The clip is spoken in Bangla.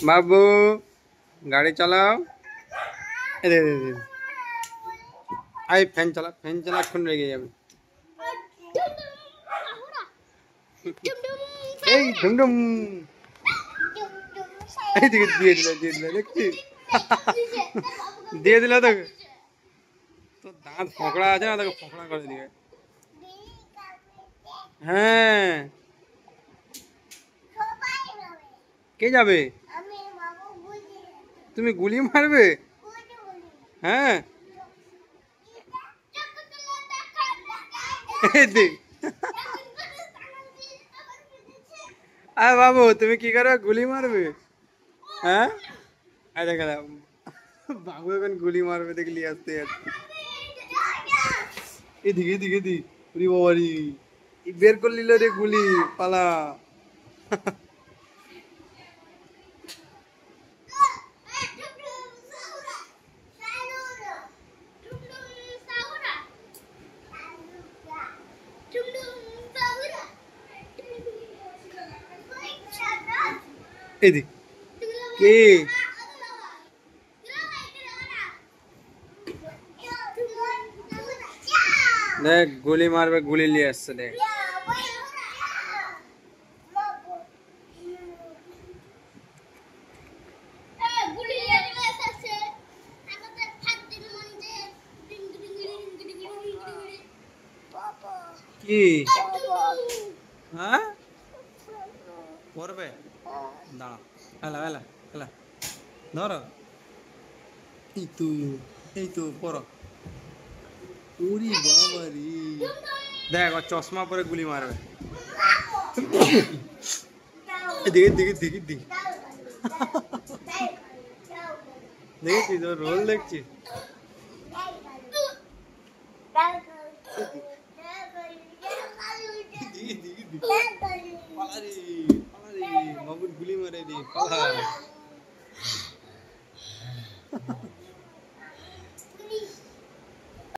बाबू गाड़ी चलाओ। आई फैन चला खून रह गई अभी। डुमडुम दिए दिला देखती दिए दिला तो दांत फोकड़ा আছে না তোকে फोकड़ा করে দিবে। হ্যাঁ কে যাবে? তুমি গুলি মারবে? হ্যাঁ দেখ আরে বাবু তুমি কি করো গুলি মারবে? হ্যাঁ আরে দেখা বাবু এখন গুলি মারবে দেখলি আস্তে আস্তে। এদিকে এদিকে এদিকে ওরে বাবারি বের করে নিল রে গুলি পালা। এদিকে কে দেখ গুলি মারবে গুলি নিয়ে আসছে দেখ। কি হ্যাঁ পড়বে দাঁড়া এলা এলা এলা ধরো এই তো পড়ো। ওরে বাবারে দেখ চশমা পরে গুলি মারবে। দেখি দেখি দেখি দেখি দেখি তোর রোল দেখছি। বাবুর গুলি মারে দি পালা।